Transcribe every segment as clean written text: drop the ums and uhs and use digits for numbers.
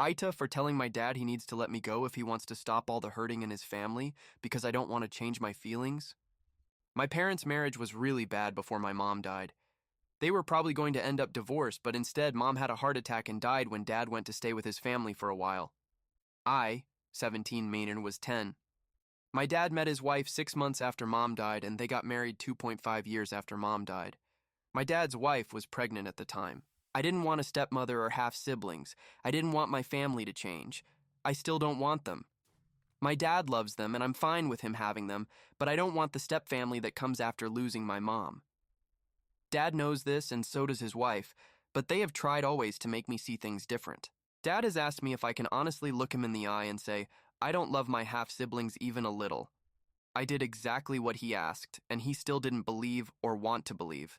AITAH for telling my dad he needs to let me go if he wants to stop all the hurting in his family because I don't want to change my feelings. My parents' marriage was really bad before my mom died. They were probably going to end up divorced, but instead, mom had a heart attack and died when dad went to stay with his family for a while. I, 17 Maynard, was 10. My dad met his wife 6 months after mom died, and they got married 2.5 years after mom died. My dad's wife was pregnant at the time. I didn't want a stepmother or half-siblings. I didn't want my family to change. I still don't want them. My dad loves them, and I'm fine with him having them, but I don't want the stepfamily that comes after losing my mom. Dad knows this, and so does his wife, but they have tried always to make me see things different. Dad has asked me if I can honestly look him in the eye and say, I don't love my half-siblings even a little. I did exactly what he asked, and he still didn't believe or want to believe.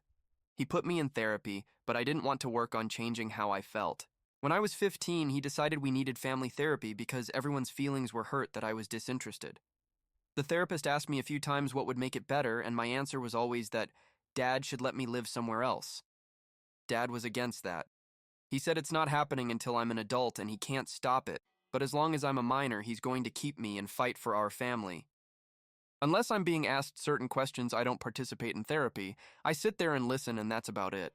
He put me in therapy, but I didn't want to work on changing how I felt. When I was 15, he decided we needed family therapy because everyone's feelings were hurt that I was disinterested. The therapist asked me a few times what would make it better, and my answer was always that Dad should let me live somewhere else. Dad was against that. He said it's not happening until I'm an adult and he can't stop it, but as long as I'm a minor, he's going to keep me and fight for our family. Unless I'm being asked certain questions, I don't participate in therapy. I sit there and listen, and that's about it.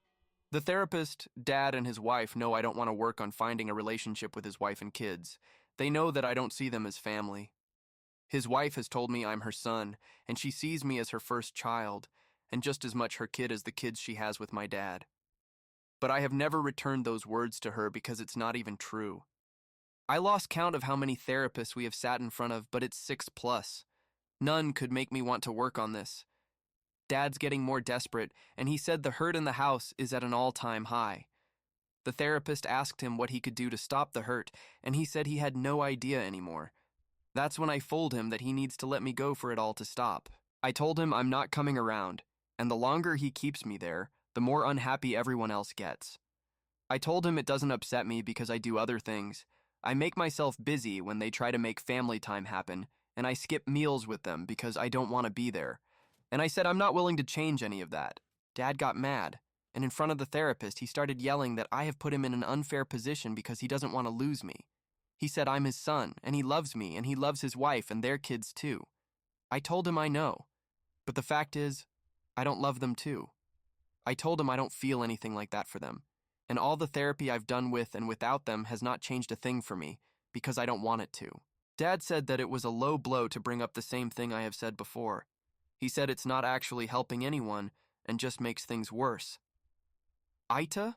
The therapist, Dad, and his wife know I don't want to work on finding a relationship with his wife and kids. They know that I don't see them as family. His wife has told me I'm her son, and she sees me as her first child, and just as much her kid as the kids she has with my dad. But I have never returned those words to her because it's not even true. I lost count of how many therapists we have sat in front of, but it's 6+. None could make me want to work on this. Dad's getting more desperate, and he said the hurt in the house is at an all-time high. The therapist asked him what he could do to stop the hurt, and he said he had no idea anymore. That's when I fooled him that he needs to let me go for it all to stop. I told him I'm not coming around, and the longer he keeps me there, the more unhappy everyone else gets. I told him it doesn't upset me because I do other things. I make myself busy when they try to make family time happen, and I skip meals with them because I don't want to be there. And I said I'm not willing to change any of that. Dad got mad, and in front of the therapist, he started yelling that I have put him in an unfair position because he doesn't want to lose me. He said I'm his son, and he loves me, and he loves his wife and their kids too. I told him I know, but the fact is, I don't love them too. I told him I don't feel anything like that for them, and all the therapy I've done with and without them has not changed a thing for me because I don't want it to. Dad said that it was a low blow to bring up the same thing I have said before. He said it's not actually helping anyone and just makes things worse. AITAH?